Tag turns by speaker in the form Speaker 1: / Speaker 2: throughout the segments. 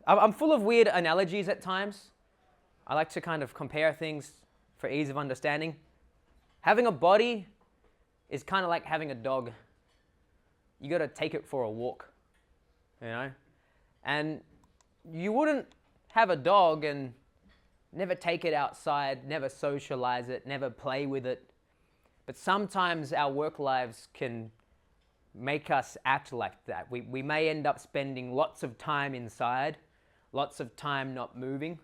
Speaker 1: I'm full of weird analogies at times. I like to kind of compare things for ease of understanding. Having a body is kind of like having a dog. You got to take it for a walk, you know? And you wouldn't have a dog and never take it outside, never socialize it, never play with it. But sometimes our work lives can make us act like that. We may end up spending lots of time inside, lots of time not moving,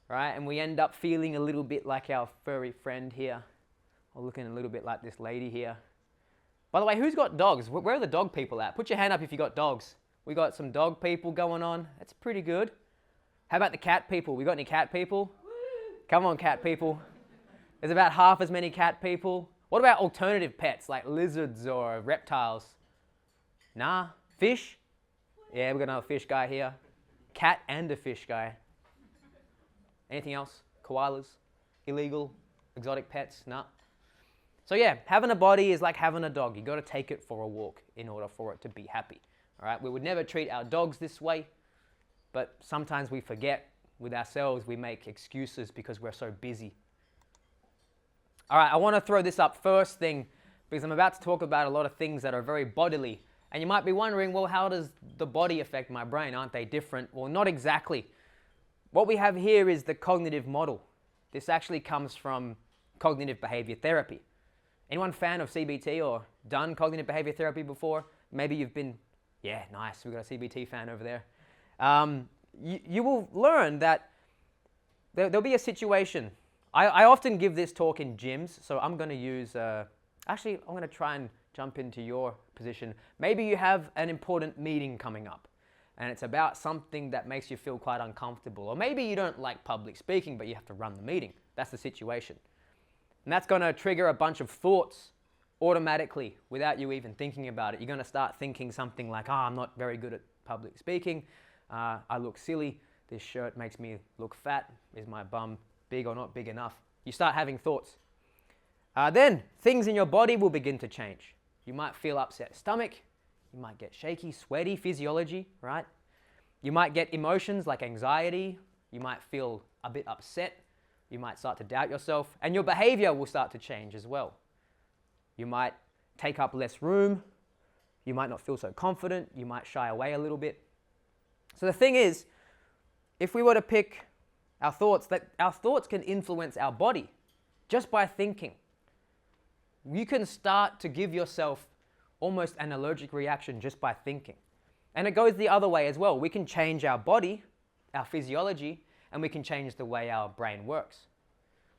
Speaker 1: right? And we end up feeling a little bit like our furry friend here, or looking a little bit like this lady here. By the way, who's got dogs? Where are the dog people at? Put your hand up if you got dogs. We got some dog people going on. That's pretty good. How about the cat people? We got any cat people? Come on, cat people. There's about half as many cat people. What about alternative pets like lizards or reptiles? Nah. Fish? Yeah, we got another fish guy here. Cat and a fish guy. Anything else? Koalas? Illegal? Exotic pets? Nah. So yeah, having a body is like having a dog. You got to take it for a walk in order for it to be happy. All right? We would never treat our dogs this way, but sometimes we forget with ourselves. We make excuses because we're so busy. All right, I want to throw this up first thing because I'm about to talk about a lot of things that are very bodily. And you might be wondering, well, how does the body affect my brain? Aren't they different? Well, not exactly. What we have here is the cognitive model. This actually comes from cognitive behavior therapy. Anyone fan of CBT or done cognitive behavior therapy before? Maybe you've been, yeah, nice, we've got a CBT fan over there. You will learn that there'll be a situation. I often give this talk in gyms, so I'm going to use, actually, I'm going to try and jump into your position. Maybe you have an important meeting coming up, and it's about something that makes you feel quite uncomfortable. Or maybe you don't like public speaking, but you have to run the meeting. That's the situation. And that's going to trigger a bunch of thoughts automatically without you even thinking about it. You're going to start thinking something like, I'm not very good at public speaking. I look silly. This shirt makes me look fat. Is my bum big or not big enough? You start having thoughts. Then things in your body will begin to change. You might feel upset stomach. You might get shaky, sweaty physiology, right? You might get emotions like anxiety. You might feel a bit upset. You might start to doubt yourself. And your behavior will start to change as well. You might take up less room. You might not feel so confident. You might shy away a little bit. So the thing is, if we were to pick our thoughts can influence our body just by thinking. You can start to give yourself almost an allergic reaction just by thinking. And it goes the other way as well. We can change our body, our physiology, and we can change the way our brain works.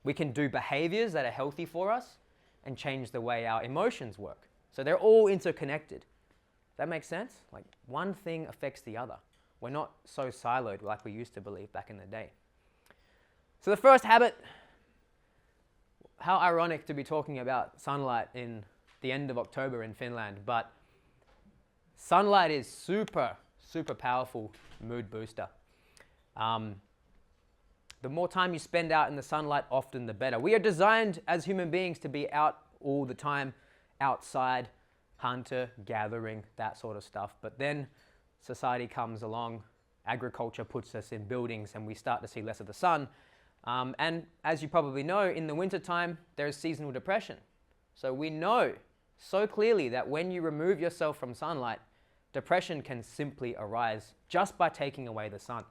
Speaker 1: We can do behaviors that are healthy for us and change the way our emotions work. So they're all interconnected. Does that make sense? Like one thing affects the other. We're not so siloed like we used to believe back in the day. So the first habit, how ironic to be talking about sunlight in the end of October in Finland, but sunlight is super, super powerful mood booster. The more time you spend out in the sunlight, often the better. We are designed as human beings to be out all the time, outside, hunter, gathering, that sort of stuff. But then society comes along, agriculture puts us in buildings, and we start to see less of the sun. And as you probably know, in the wintertime, there is seasonal depression. So we know so clearly that when you remove yourself from sunlight, depression can simply arise just by taking away the sun.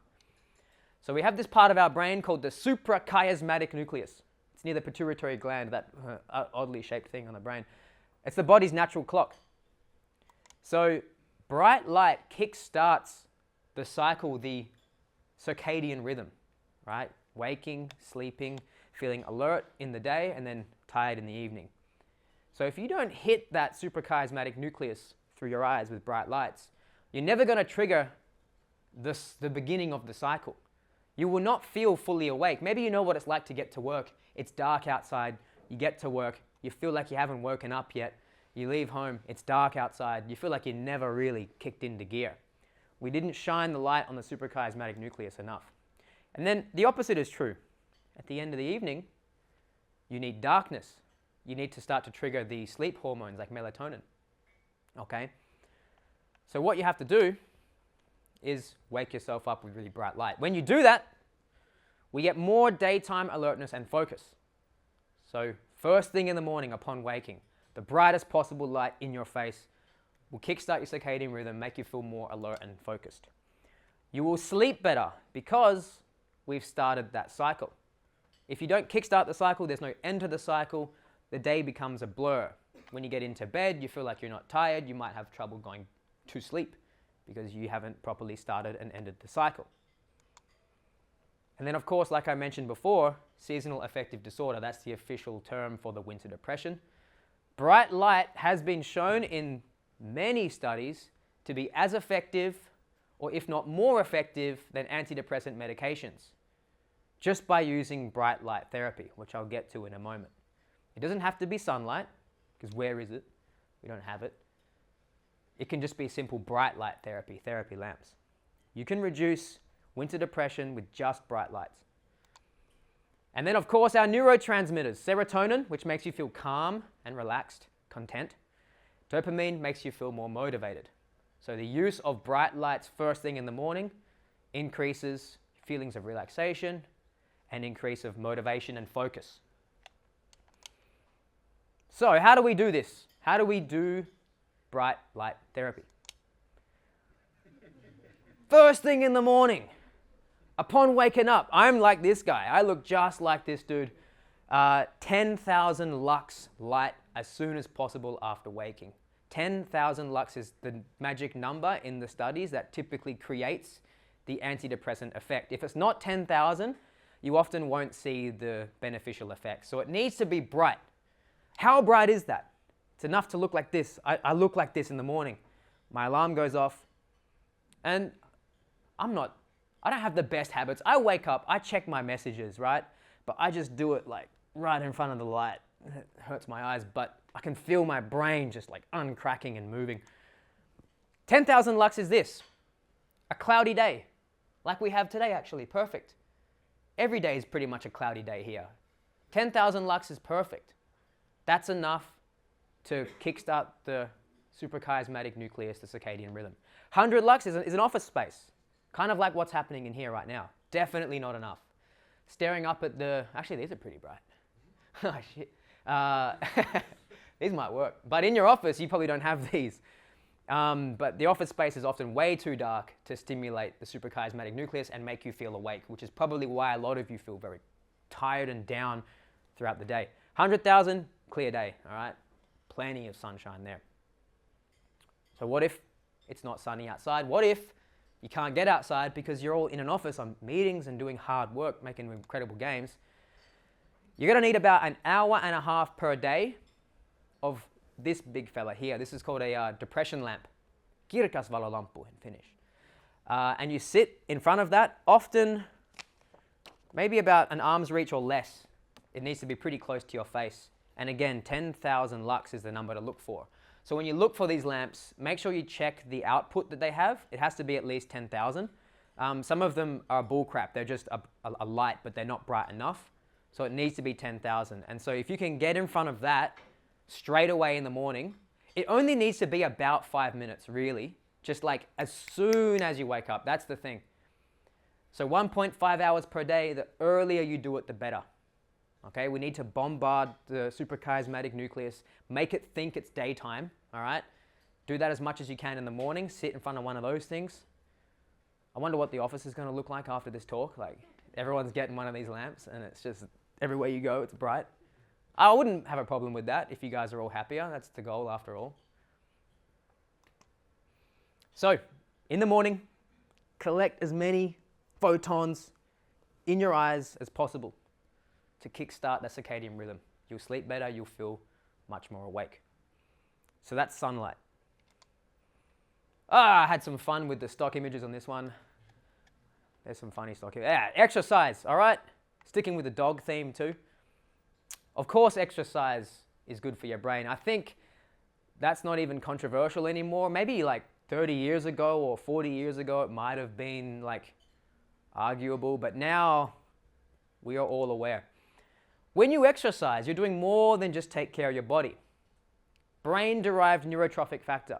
Speaker 1: So we have this part of our brain called the suprachiasmatic nucleus. It's near the pituitary gland, that oddly shaped thing on the brain. It's the body's natural clock. So bright light kickstarts the cycle, the circadian rhythm, right? Waking, sleeping, feeling alert in the day, and then tired in the evening. So if you don't hit that suprachiasmatic nucleus through your eyes with bright lights, you're never going to trigger the beginning of the cycle. You will not feel fully awake. Maybe you know what it's like to get to work. It's dark outside. You get to work. You feel like you haven't woken up yet. You leave home. It's dark outside. You feel like you never really kicked into gear. We didn't shine the light on the suprachiasmatic nucleus enough. And then the opposite is true. At the end of the evening, you need darkness. You need to start to trigger the sleep hormones like melatonin. Okay? So what you have to do is wake yourself up with really bright light. When you do that, we get more daytime alertness and focus. So first thing in the morning upon waking, the brightest possible light in your face will kickstart your circadian rhythm, make you feel more alert and focused. You will sleep better because we've started that cycle. If you don't kickstart the cycle, there's no end to the cycle, the day becomes a blur. When you get into bed, you feel like you're not tired, you might have trouble going to sleep because you haven't properly started and ended the cycle. And then of course, like I mentioned before, seasonal affective disorder, that's the official term for the winter depression. Bright light has been shown in many studies to be as effective, or if not more effective, than antidepressant medications, just by using bright light therapy, which I'll get to in a moment. It doesn't have to be sunlight, because where is it? We don't have it. It can just be simple bright light therapy, therapy lamps. You can reduce winter depression with just bright lights. And then of course our neurotransmitters, serotonin, which makes you feel calm and relaxed, content. Dopamine makes you feel more motivated. So the use of bright lights first thing in the morning increases feelings of relaxation and increase of motivation and focus. So how do we do this? How do we do bright light therapy? First thing in the morning, upon waking up, I'm like this guy. I look just like this dude. 10,000 lux light as soon as possible after waking. 10,000 lux is the magic number in the studies that typically creates the antidepressant effect. If it's not 10,000, you often won't see the beneficial effects. So it needs to be bright. How bright is that? It's enough to look like this. I look like this in the morning. My alarm goes off, and I don't have the best habits. I wake up, I check my messages, right? But I just do it like right in front of the light. It hurts my eyes, but I can feel my brain just like uncracking and moving. 10,000 lux is this, a cloudy day, like we have today actually, perfect. Every day is pretty much a cloudy day here. 10,000 lux is perfect. That's enough to kickstart the suprachiasmatic nucleus, the circadian rhythm. 100 lux is an office space, kind of like what's happening in here right now. Definitely not enough. Staring up at actually these are pretty bright. Oh shit. These might work. But in your office, you probably don't have these. But the office space is often way too dark to stimulate the suprachiasmatic nucleus and make you feel awake, which is probably why a lot of you feel very tired and down throughout the day. 100,000, clear day, all right? Plenty of sunshine there. So what if it's not sunny outside? What if you can't get outside because you're all in an office on meetings and doing hard work, making incredible games? You're going to need about an hour and a half per day of this big fella here. This is called a depression lamp. Kirkas valolampu in Finnish. And you sit in front of that, often maybe about an arm's reach or less. It needs to be pretty close to your face. And again, 10,000 lux is the number to look for. So when you look for these lamps, make sure you check the output that they have. It has to be at least 10,000. Some of them are bullcrap. They're just a light, but they're not bright enough. So it needs to be 10,000. And so if you can get in front of that straight away in the morning, it only needs to be about 5 minutes, really. Just like as soon as you wake up. That's the thing. So 1.5 hours per day, the earlier you do it, the better. Okay, we need to bombard the suprachiasmatic nucleus, make it think it's daytime, all right? Do that as much as you can in the morning, sit in front of one of those things. I wonder what the office is going to look like after this talk. Like, everyone's getting one of these lamps and it's just, everywhere you go, it's bright. I wouldn't have a problem with that if you guys are all happier. That's the goal after all. So, in the morning, collect as many photons in your eyes as possible to kickstart that circadian rhythm. You'll sleep better, you'll feel much more awake. So that's sunlight. I had some fun with the stock images on this one. There's some funny stock images. Yeah, exercise, all right? Sticking with the dog theme too. Of course, exercise is good for your brain. I think that's not even controversial anymore. Maybe like 30 years ago or 40 years ago, it might have been like arguable, but now we are all aware. When you exercise, you're doing more than just take care of your body. Brain-derived neurotrophic factor.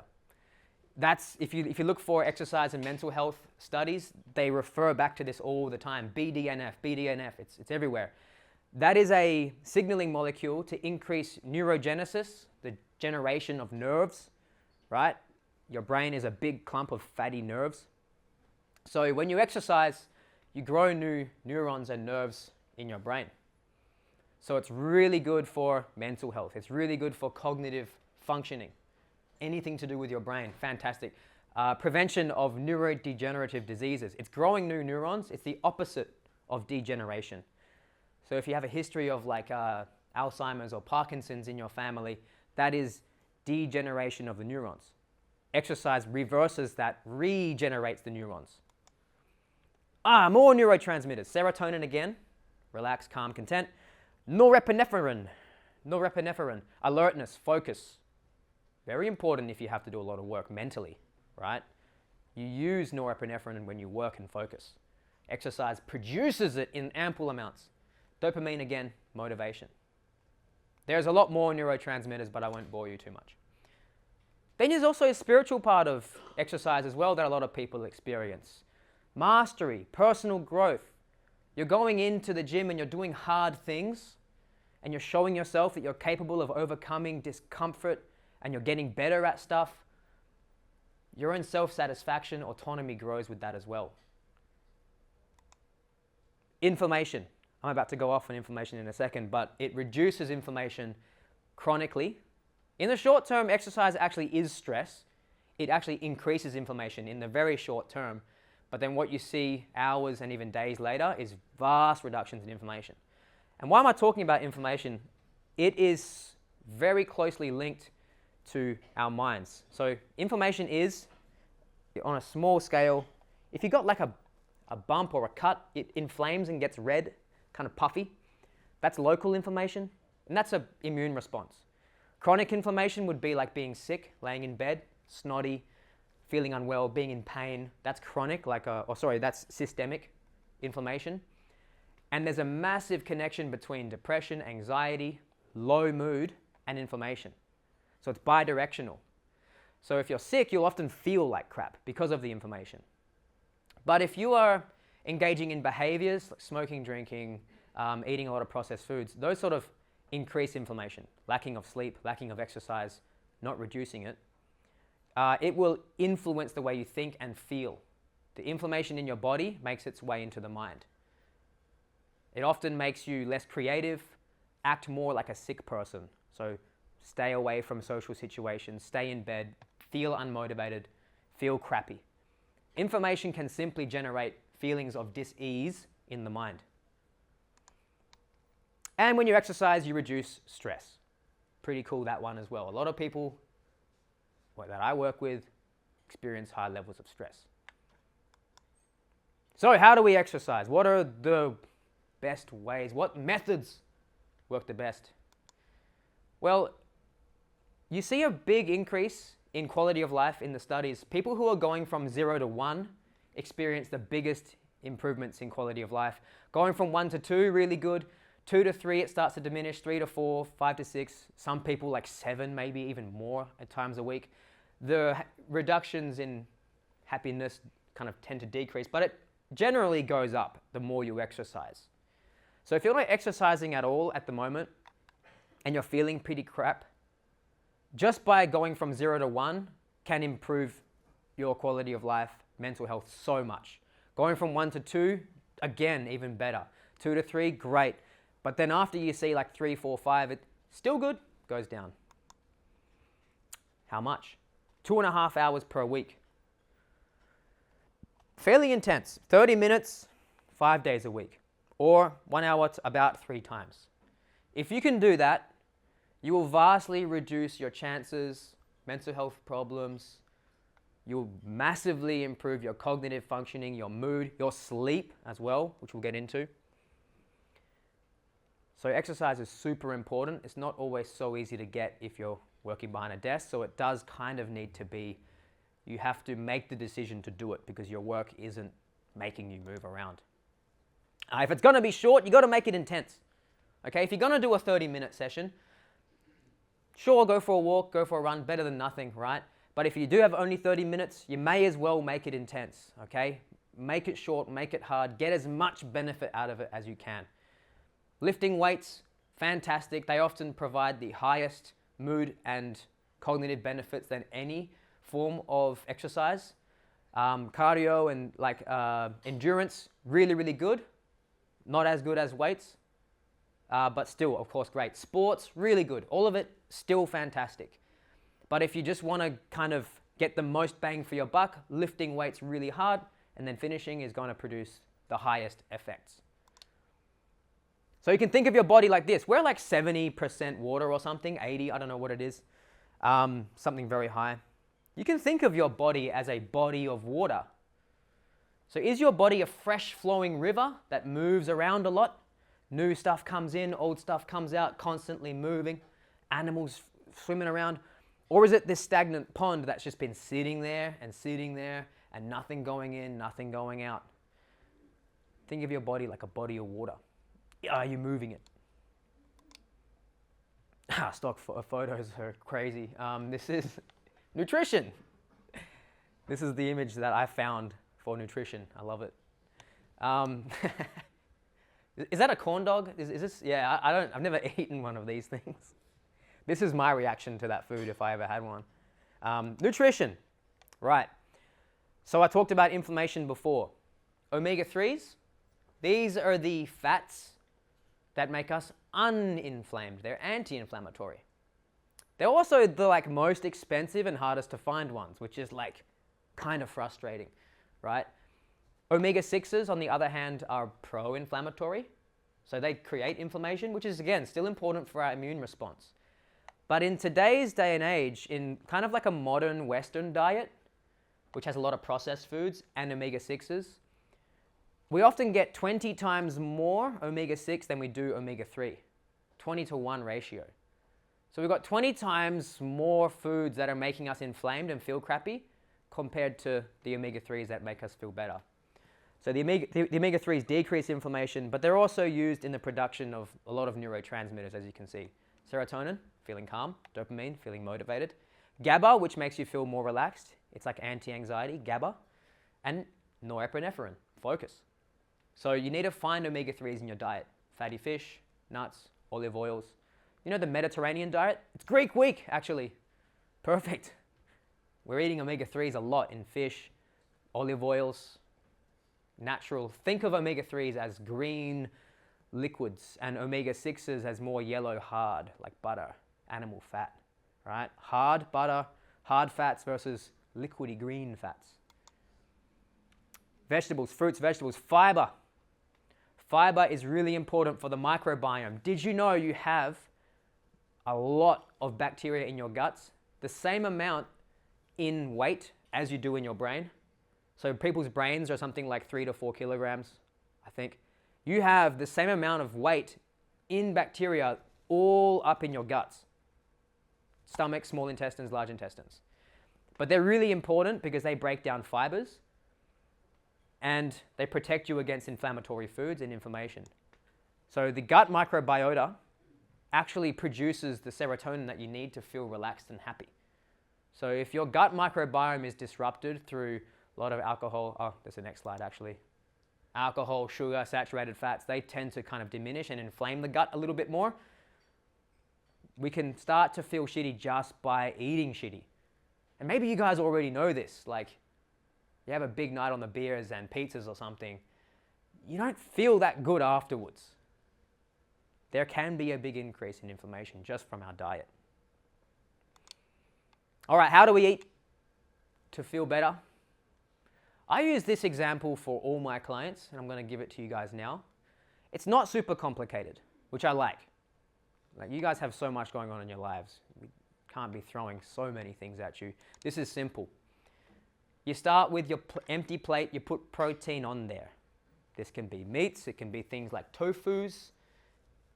Speaker 1: That's, if you look for exercise and mental health studies, they refer back to this all the time. BDNF, it's everywhere. That is a signaling molecule to increase neurogenesis, the generation of nerves, right? Your brain is a big clump of fatty nerves. So when you exercise, you grow new neurons and nerves in your brain. So it's really good for mental health. It's really good for cognitive functioning. Anything to do with your brain, fantastic. Prevention of neurodegenerative diseases. It's growing new neurons. It's the opposite of degeneration. So if you have a history of like Alzheimer's or Parkinson's in your family, that is degeneration of the neurons. Exercise reverses that, regenerates the neurons. More neurotransmitters. Serotonin again, relax, calm, content. Norepinephrine, alertness, focus. Very important if you have to do a lot of work mentally, right? You use norepinephrine when you work and focus. Exercise produces it in ample amounts. Dopamine again, motivation. There's a lot more neurotransmitters, but I won't bore you too much. Then there's also a spiritual part of exercise as well that a lot of people experience. Mastery, personal growth. You're going into the gym and you're doing hard things and you're showing yourself that you're capable of overcoming discomfort and you're getting better at stuff. Your own self-satisfaction, autonomy grows with that as well. Inflammation. I'm about to go off on inflammation in a second, but it reduces inflammation chronically. In the short term, exercise actually is stress. It actually increases inflammation in the very short term. But then what you see hours and even days later is vast reductions in inflammation. And why am I talking about inflammation? It is very closely linked to our minds. So inflammation is, on a small scale, if you got like a bump or a cut, it inflames and gets red, kind of puffy. That's local inflammation, and that's an immune response. Chronic inflammation would be like being sick, laying in bed, snotty, feeling unwell, being in pain. That's chronic, that's systemic inflammation. And there's a massive connection between depression, anxiety, low mood, and inflammation. So it's bidirectional. So if you're sick, you'll often feel like crap because of the inflammation. But if you are engaging in behaviors like smoking, drinking, eating a lot of processed foods, those sort of increase inflammation, lacking of sleep, lacking of exercise, not reducing it. It will influence the way you think and feel. The inflammation in your body makes its way into the mind. It often makes you less creative, act more like a sick person. So stay away from social situations, stay in bed, feel unmotivated, feel crappy. Inflammation can simply generate feelings of dis-ease in the mind. And when you exercise, you reduce stress. Pretty cool, that one as well. A lot of people that I work with experience high levels of stress. So how do we exercise? What are the best ways? What methods work the best? Well, you see a big increase in quality of life in the studies. People who are going from 0 to 1 experience the biggest improvements in quality of life. Going from 1 to 2, really good. 2 to 3, it starts to diminish. 3 to 4, 5 to 6. Some people like 7, maybe even more at times a week. The reductions in happiness kind of tend to decrease, but it generally goes up the more you exercise. So if you're not exercising at all at the moment and you're feeling pretty crap, just by going from 0 to 1 can improve your quality of life, mental health so much. Going from 1 to 2, again, even better. 2 to 3, great. But then after you see like 3, 4, 5, it's still good, goes down. How much? 2.5 hours per week. Fairly intense. 30 minutes, 5 days a week. Or 1 hour about 3 times. If you can do that, you will vastly reduce your chances, mental health problems. You'll massively improve your cognitive functioning, your mood, your sleep as well, which we'll get into. So exercise is super important. It's not always so easy to get if you're working behind a desk, so it does kind of need to be, you have to make the decision to do it because your work isn't making you move around. If it's going to be short, you got to make it intense. Okay, if you're going to do a 30-minute session, sure, go for a walk, go for a run, better than nothing, right? But if you do have only 30 minutes, you may as well make it intense, okay? Make it short, make it hard, get as much benefit out of it as you can. Lifting weights, fantastic. They often provide the highest mood and cognitive benefits than any form of exercise. Cardio and like endurance, really, really good. Not as good as weights, but still, of course, great. Sports, really good. All of it, still fantastic. But if you just want to kind of get the most bang for your buck, lifting weights really hard and then finishing is going to produce the highest effects. So you can think of your body like this. We're like 70% water or something, 80, I don't know what it is. Something very high. You can think of your body as a body of water. So is your body a fresh flowing river that moves around a lot? New stuff comes in, old stuff comes out, constantly moving, animals swimming around. Or is it this stagnant pond that's just been sitting there and nothing going in, nothing going out? Think of your body like a body of water. Are you moving it? Stock photos are crazy. This is nutrition. This is the image that I found for nutrition. I love it. Is that a corn dog? Is this? Yeah, I've never eaten one of these things. This is my reaction to that food if I ever had one. Nutrition, right. So I talked about inflammation before. Omega-3s, these are the fats that make us uninflamed. They're anti-inflammatory. They're also the like most expensive and hardest to find ones, which is like kind of frustrating, right? Omega-6s, on the other hand, are pro-inflammatory. So they create inflammation, which is, again, still important for our immune response. But in today's day and age, in kind of like a modern Western diet, which has a lot of processed foods and omega-6s, we often get 20 times more omega-6 than we do omega-3, 20-to-1 ratio. So we've got 20 times more foods that are making us inflamed and feel crappy compared to the omega-3s that make us feel better. So the omega-3s decrease inflammation, but they're also used in the production of a lot of neurotransmitters, as you can see. Serotonin, feeling calm. Dopamine, feeling motivated. GABA, which makes you feel more relaxed. It's like anti-anxiety, GABA. And norepinephrine, focus. So you need to find omega-3s in your diet. Fatty fish, nuts, olive oils. You know the Mediterranean diet? It's Greek week, actually. Perfect. We're eating omega-3s a lot in fish, olive oils, natural. Think of omega-3s as green liquids and omega-6s as more yellow hard, like butter, animal fat, right? Hard butter, hard fats versus liquidy green fats. Vegetables, fruits, vegetables, fiber. Fiber is really important for the microbiome. Did you know you have a lot of bacteria in your guts? The same amount in weight as you do in your brain. So people's brains are something like 3 to 4 kilograms, I think. You have the same amount of weight in bacteria all up in your guts. Stomach, small intestines, large intestines. But they're really important because they break down fibers and they protect you against inflammatory foods and inflammation. So the gut microbiota actually produces the serotonin that you need to feel relaxed and happy. So if your gut microbiome is disrupted through a lot of alcohol, there's the next slide actually. Alcohol, sugar, saturated fats, they tend to kind of diminish and inflame the gut a little bit more. We can start to feel shitty just by eating shitty. And maybe you guys already know this, like you have a big night on the beers and pizzas or something, you don't feel that good afterwards. There can be a big increase in inflammation just from our diet. All right, how do we eat to feel better? I use this example for all my clients, and I'm going to give it to you guys now. It's not super complicated, which I like. Like you guys have so much going on in your lives. We can't be throwing so many things at you. This is simple. You start with your empty plate, you put protein on there. This can be meats, it can be things like tofus,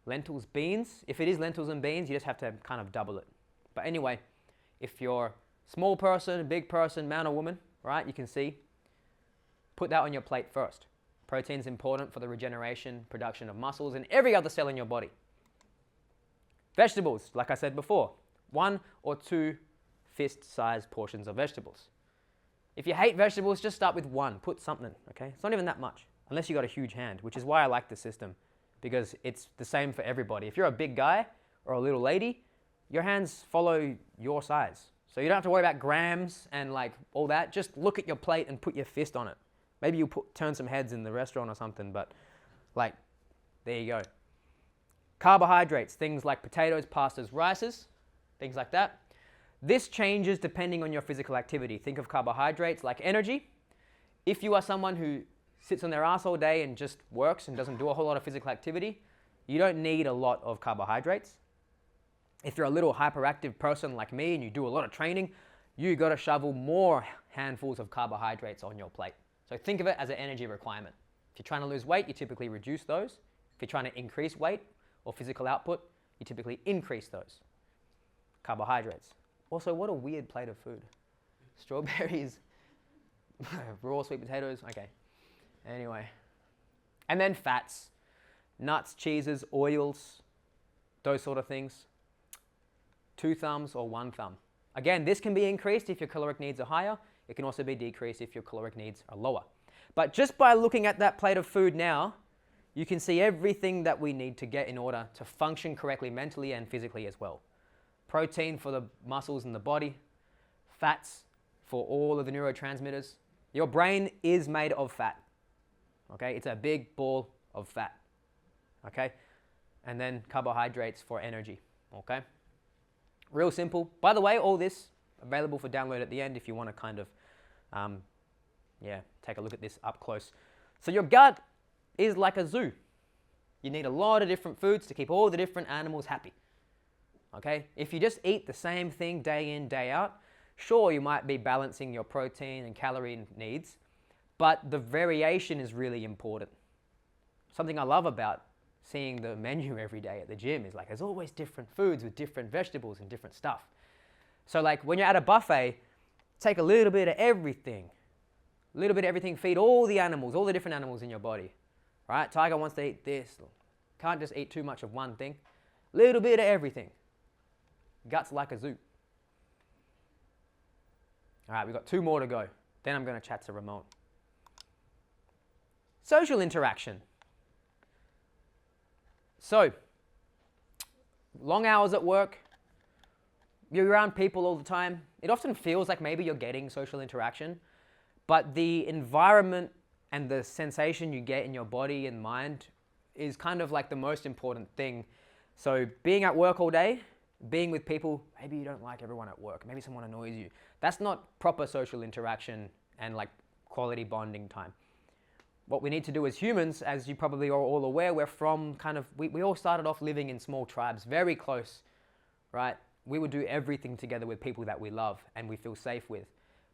Speaker 1: lentils, beans. If it is lentils and beans, you just have to kind of double it. But anyway, if you're a small person, big person, man or woman, right, you can see, put that on your plate first. Protein is important for the regeneration, production of muscles, and every other cell in your body. Vegetables, like I said before, 1 or 2 fist-sized portions of vegetables. If you hate vegetables, just start with one. Put something, okay? It's not even that much, unless you got a huge hand, which is why I like the system, because it's the same for everybody. If you're a big guy or a little lady, your hands follow your size. So you don't have to worry about grams and like all that. Just look at your plate and put your fist on it. Maybe you'll turn some heads in the restaurant or something, but like, there you go. Carbohydrates, things like potatoes, pastas, rices, things like that. This changes depending on your physical activity. Think of carbohydrates like energy. If you are someone who sits on their ass all day and just works and doesn't do a whole lot of physical activity, you don't need a lot of carbohydrates. If you're a little hyperactive person like me and you do a lot of training, you got to shovel more handfuls of carbohydrates on your plate. So think of it as an energy requirement. If you're trying to lose weight, you typically reduce those. If you're trying to increase weight or physical output, you typically increase those. Carbohydrates. Also, what a weird plate of food. Strawberries, raw sweet potatoes, okay. Anyway. And then fats, nuts, cheeses, oils, those sort of things. 2 thumbs or 1 thumb. Again, this can be increased if your caloric needs are higher. It can also be decreased if your caloric needs are lower. But just by looking at that plate of food now, you can see everything that we need to get in order to function correctly mentally and physically as well. Protein for the muscles in the body, fats for all of the neurotransmitters. Your brain is made of fat, okay? It's a big ball of fat, okay? And then carbohydrates for energy, okay? Real simple. By the way, all this available for download at the end if you want to kind of, take a look at this up close. So your gut is like a zoo. You need a lot of different foods to keep all the different animals happy. Okay? If you just eat the same thing day in, day out, sure, you might be balancing your protein and calorie needs, but the variation is really important. Something I love about seeing the menu every day at the gym is like there's always different foods with different vegetables and different stuff. So like when you're at a buffet, take a little bit of everything. A little bit of everything, feed all the animals, all the different animals in your body. Right? Tiger wants to eat this. Can't just eat too much of one thing. Little bit of everything. Guts like a zoo. All right, we've got 2 more to go. Then I'm going to chat to Ramon. Social interaction. So, long hours at work, you're around people all the time. It often feels like maybe you're getting social interaction, but the environment and the sensation you get in your body and mind is kind of like the most important thing. So being at work all day, being with people, maybe you don't like everyone at work, maybe someone annoys you. That's not proper social interaction and like quality bonding time. What we need to do as humans, as you probably are all aware, we're from kind of, we all started off living in small tribes, very close, right? We would do everything together with people that we love and we feel safe with.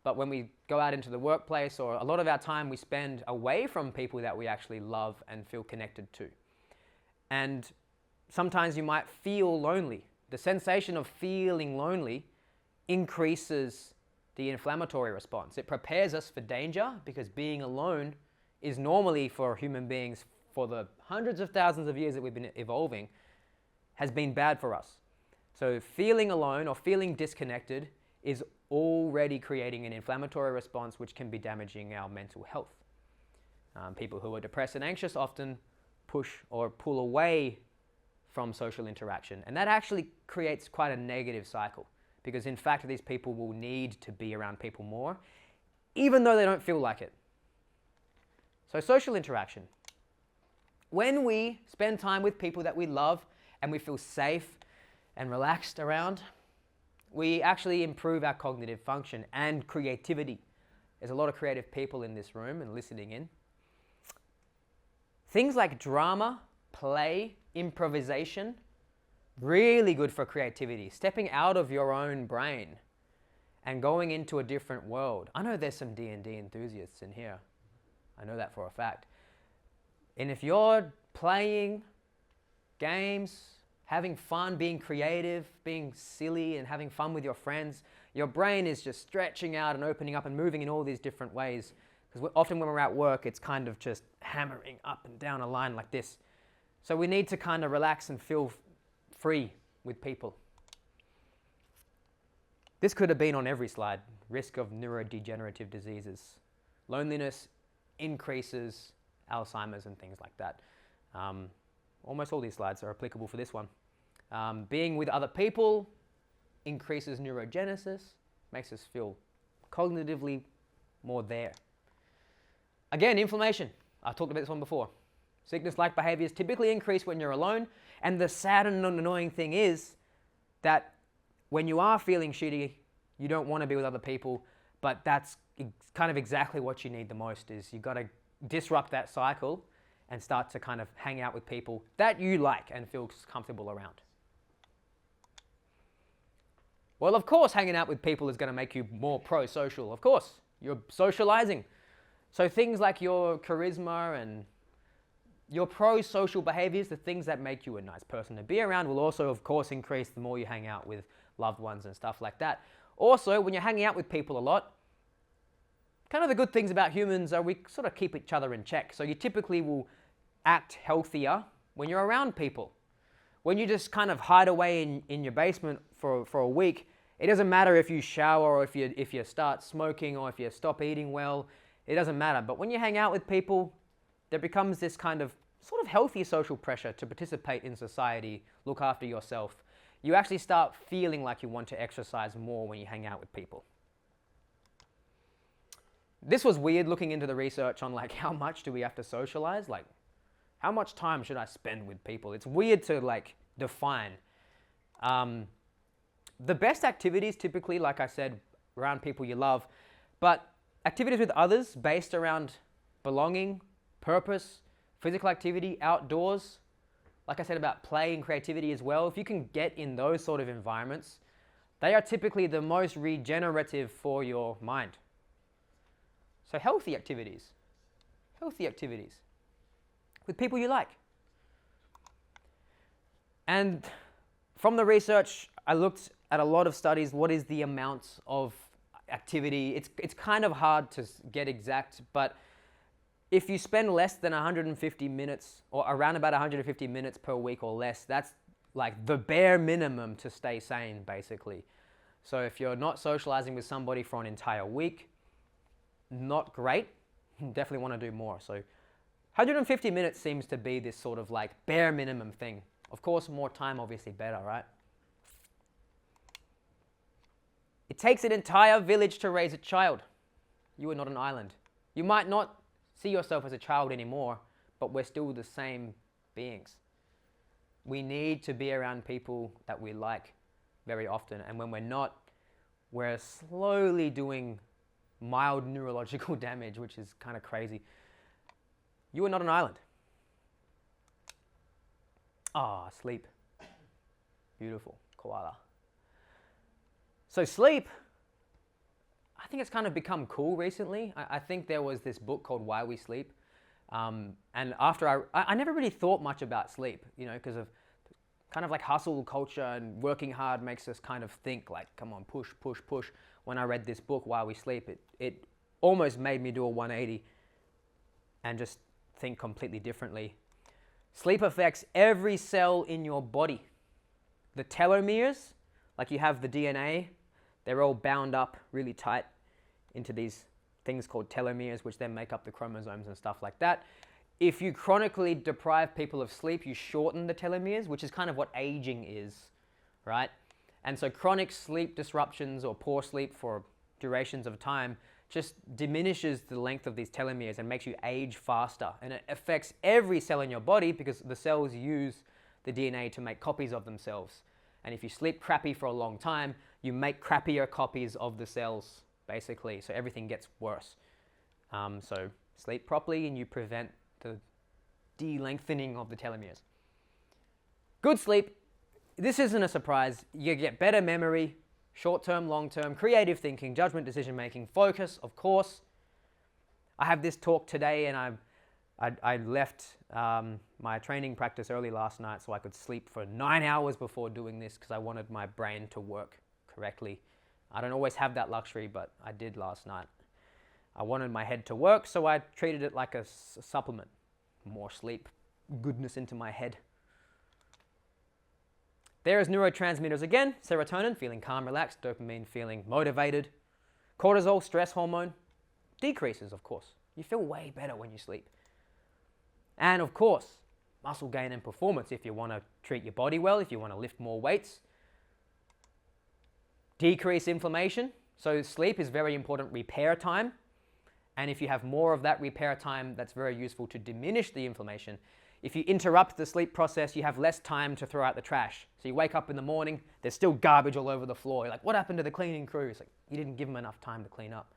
Speaker 1: But when we go out into the workplace, or a lot of our time we spend away from people that we actually love and feel connected to. And sometimes you might feel lonely. The sensation of feeling lonely increases the inflammatory response. It prepares us for danger because being alone is normally for human beings for the hundreds of thousands of years that we've been evolving has been bad for us. So feeling alone or feeling disconnected is already creating an inflammatory response which can be damaging our mental health. People who are depressed and anxious often push or pull away from social interaction, and that actually creates quite a negative cycle because in fact these people will need to be around people more even though they don't feel like it. So social interaction. When we spend time with people that we love and we feel safe and relaxed around, we actually improve our cognitive function and creativity. There's a lot of creative people in this room and listening in. Things like drama, play, improvisation, really good for creativity. Stepping out of your own brain and going into a different world. I know there's some D&D enthusiasts in here. I know that for a fact. And if you're playing games, having fun, being creative, being silly and having fun with your friends, your brain is just stretching out and opening up and moving in all these different ways. Because often when we're at work, it's kind of just hammering up and down a line like this. So we need to kind of relax and feel free with people. This could have been on every slide. Risk of neurodegenerative diseases. Loneliness increases Alzheimer's and things like that. Almost all these slides are applicable for this one. Being with other people increases neurogenesis, makes us feel cognitively more there. Again, inflammation. I talked about this one before. Sickness-like behaviors typically increase when you're alone, and the sad and annoying thing is that when you are feeling shitty, you don't want to be with other people, but that's kind of exactly what you need the most. Is you got to disrupt that cycle and start to kind of hang out with people that you like and feel comfortable around. Well, of course, hanging out with people is going to make you more pro-social. Of course, you're socializing. So things like your charisma and your pro-social behaviors, the things that make you a nice person to be around, will also, of course, increase the more you hang out with loved ones and stuff like that. Also, when you're hanging out with people a lot, kind of the good things about humans are we sort of keep each other in check. So you typically will act healthier when you're around people. When you just kind of hide away in your basement for a week, it doesn't matter if you shower or if you start smoking or if you stop eating well, it doesn't matter. But when you hang out with people, there becomes this kind of sort of healthy social pressure to participate in society, look after yourself. You actually start feeling like you want to exercise more when you hang out with people. This was weird looking into the research on like how much do we have to socialize? Like how much time should I spend with people? It's weird to like define. The best activities typically, like I said, around people you love, but activities with others based around belonging, purpose, physical activity, outdoors, like I said about play and creativity as well, if you can get in those sort of environments, they are typically the most regenerative for your mind. So healthy activities with people you like. And from the research, I looked at a lot of studies, what is the amount of activity? It's kind of hard to get exact, but if you spend less than 150 minutes or around about 150 minutes per week or less, that's like the bare minimum to stay sane, basically. So if you're not socializing with somebody for an entire week, not great. Definitely want to do more. So 150 minutes seems to be this sort of like bare minimum thing. Of course, more time, obviously better, right? It takes an entire village to raise a child. You are not an island. You might not see yourself as a child anymore, but we're still the same beings. We need to be around people that we like very often. And when we're not, we're slowly doing mild neurological damage, which is kind of crazy. You are not an island. Sleep. Beautiful. Koala. So sleep, I think it's kind of become cool recently. I think there was this book called Why We Sleep. And after I never really thought much about sleep, because of kind of like hustle culture and working hard makes us kind of think like, come on, push, push, push. When I read this book, Why We Sleep, it almost made me do a 180 and just think completely differently. Sleep affects every cell in your body. The telomeres, like you have the DNA, they're all bound up really tight into these things called telomeres, which then make up the chromosomes and stuff like that. If you chronically deprive people of sleep, you shorten the telomeres, which is kind of what aging is, right? And so chronic sleep disruptions or poor sleep for durations of time just diminishes the length of these telomeres and makes you age faster. And it affects every cell in your body because the cells use the DNA to make copies of themselves. And if you sleep crappy for a long time, you make crappier copies of the cells, basically. So everything gets worse. So sleep properly and you prevent the de-lengthening of the telomeres. Good sleep. This isn't a surprise. You get better memory, short-term, long-term, creative thinking, judgment, decision-making, focus, of course. I have this talk today and I left my training practice early last night so I could sleep for 9 hours before doing this because I wanted my brain to work correctly. I don't always have that luxury, but I did last night. I wanted my head to work, so I treated it like a supplement. More sleep, goodness into my head. There is neurotransmitters again, serotonin, feeling calm, relaxed, dopamine, feeling motivated, cortisol, stress hormone, decreases, of course. You feel way better when you sleep. And of course, muscle gain and performance if you want to treat your body well, if you want to lift more weights. Decrease inflammation. So sleep is very important repair time. And if you have more of that repair time, that's very useful to diminish the inflammation. If you interrupt the sleep process, you have less time to throw out the trash. So you wake up in the morning, there's still garbage all over the floor. You're like, what happened to the cleaning crew? It's like, you didn't give them enough time to clean up.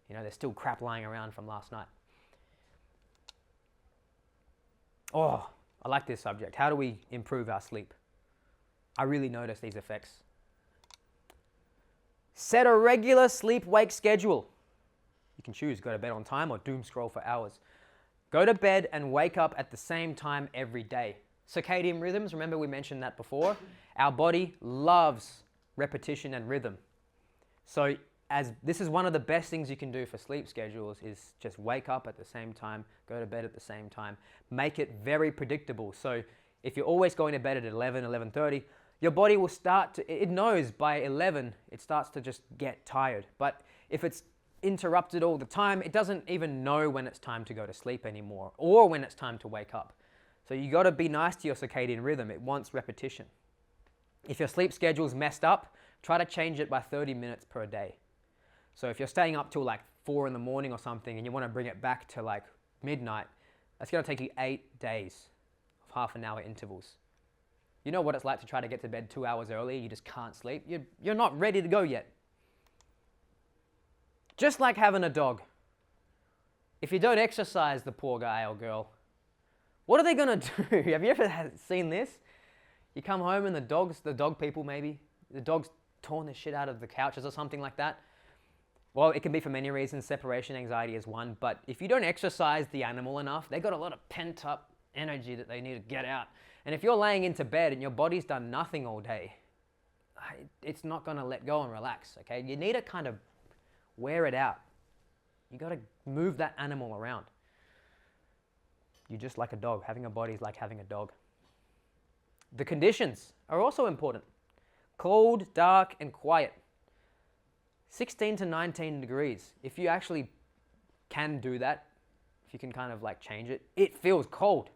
Speaker 1: You know, there's still crap lying around from last night. Oh, I like this subject. How do we improve our sleep? I really notice these effects. Set a regular sleep-wake schedule. You can choose, go to bed on time or doom scroll for hours. Go to bed and wake up at the same time every day. Circadian rhythms, remember we mentioned that before? Our body loves repetition and rhythm. So this is one of the best things you can do for sleep schedules is just wake up at the same time, go to bed at the same time. Make it very predictable. So if you're always going to bed at 11, 11:30, your body will start to, it knows by 11, it starts to just get tired. But if it's interrupted all the time, it doesn't even know when it's time to go to sleep anymore or when it's time to wake up. So you got to be nice to your circadian rhythm. It wants repetition. If your sleep schedule's messed up, try to change it by 30 minutes per day. So if you're staying up till like 4 in the morning or something and you want to bring it back to like midnight, that's going to take you 8 days of half an hour intervals. You know what it's like to try to get to bed 2 hours early, you just can't sleep. You're not ready to go yet. Just like having a dog. If you don't exercise the poor guy or girl, what are they going to do? Have you ever seen this? You come home and the dog people maybe, the dog's torn the shit out of the couches or something like that. Well, it can be for many reasons. Separation anxiety is one. But if you don't exercise the animal enough, they've got a lot of pent up energy that they need to get out. And if you're laying into bed and your body's done nothing all day, it's not going to let go and relax, okay? You need to kind of wear it out. You got to move that animal around. You're just like a dog. Having a body is like having a dog. The conditions are also important. Cold, dark, and quiet. 16 to 19 degrees. If you actually can do that, if you can kind of like change it, it feels cold.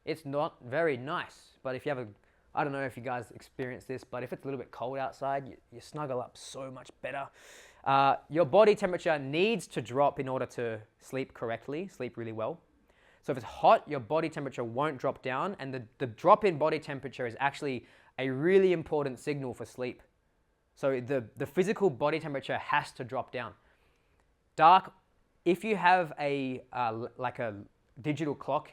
Speaker 1: It's not very nice. But if you have I don't know if you guys experience this, but if it's a little bit cold outside, you snuggle up so much better. Your body temperature needs to drop in order to sleep correctly, sleep really well. So if it's hot, your body temperature won't drop down, and the drop in body temperature is actually a really important signal for sleep. So the physical body temperature has to drop down. Dark, if you have like a digital clock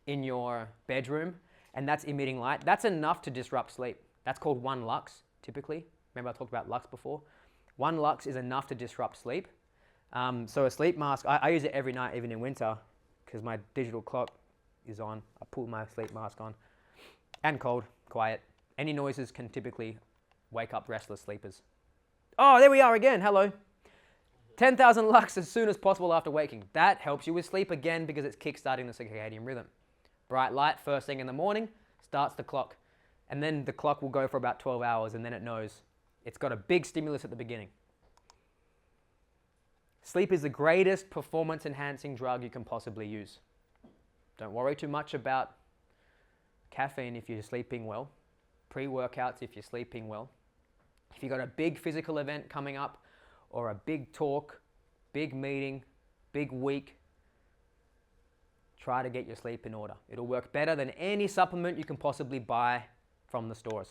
Speaker 1: in your bedroom and that's emitting light, that's enough to disrupt sleep. That's called 1 lux, typically. Remember I talked about lux before? 1 lux is enough to disrupt sleep. So a sleep mask, I use it every night, even in winter, because my digital clock is on. I pull my sleep mask on. And cold, quiet. Any noises can typically wake up restless sleepers. Oh, there we are again. Hello. 10,000 lux as soon as possible after waking. That helps you with sleep again because it's kickstarting the circadian rhythm. Bright light first thing in the morning starts the clock. And then the clock will go for about 12 hours and then it knows it's got a big stimulus at the beginning. Sleep is the greatest performance enhancing drug you can possibly use. Don't worry too much about caffeine if you're sleeping well. Pre-workouts if you're sleeping well. If you've got a big physical event coming up or a big talk, big meeting, big week, try to get your sleep in order. It'll work better than any supplement you can possibly buy from the stores.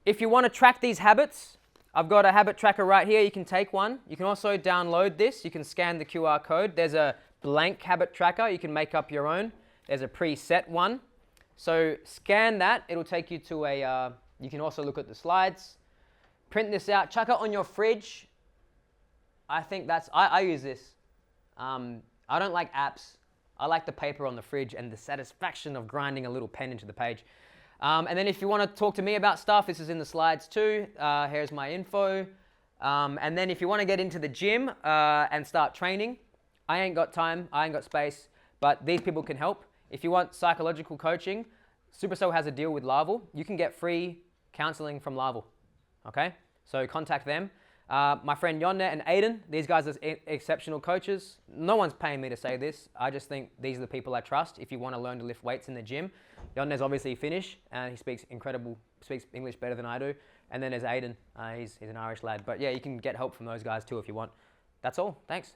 Speaker 1: If you want to track these habits, I've got a habit tracker right here. You can take one. You can also download this. You can scan the QR code. There's a blank habit tracker. You can make up your own. There's a preset one. So scan that. It'll take you to you can also look at the slides. Print this out. Chuck it on your fridge. I think I use this. I don't like apps. I like the paper on the fridge and the satisfaction of grinding a little pen into the page. And then if you want to talk to me about stuff, this is in the slides too. Here's my info. And then if you want to get into the gym and start training, I ain't got time, I ain't got space, but these people can help. If you want psychological coaching, Supercell has a deal with Larval. You can get free counseling from Larval. Okay? So contact them. My friend Yonne and Aiden, these guys are exceptional coaches. No one's paying me to say this. I just think these are the people I trust if you want to learn to lift weights in the gym. Yonne's obviously Finnish, and he speaks English better than I do. And then there's Aiden. He's an Irish lad. But yeah, you can get help from those guys too if you want. That's all. Thanks.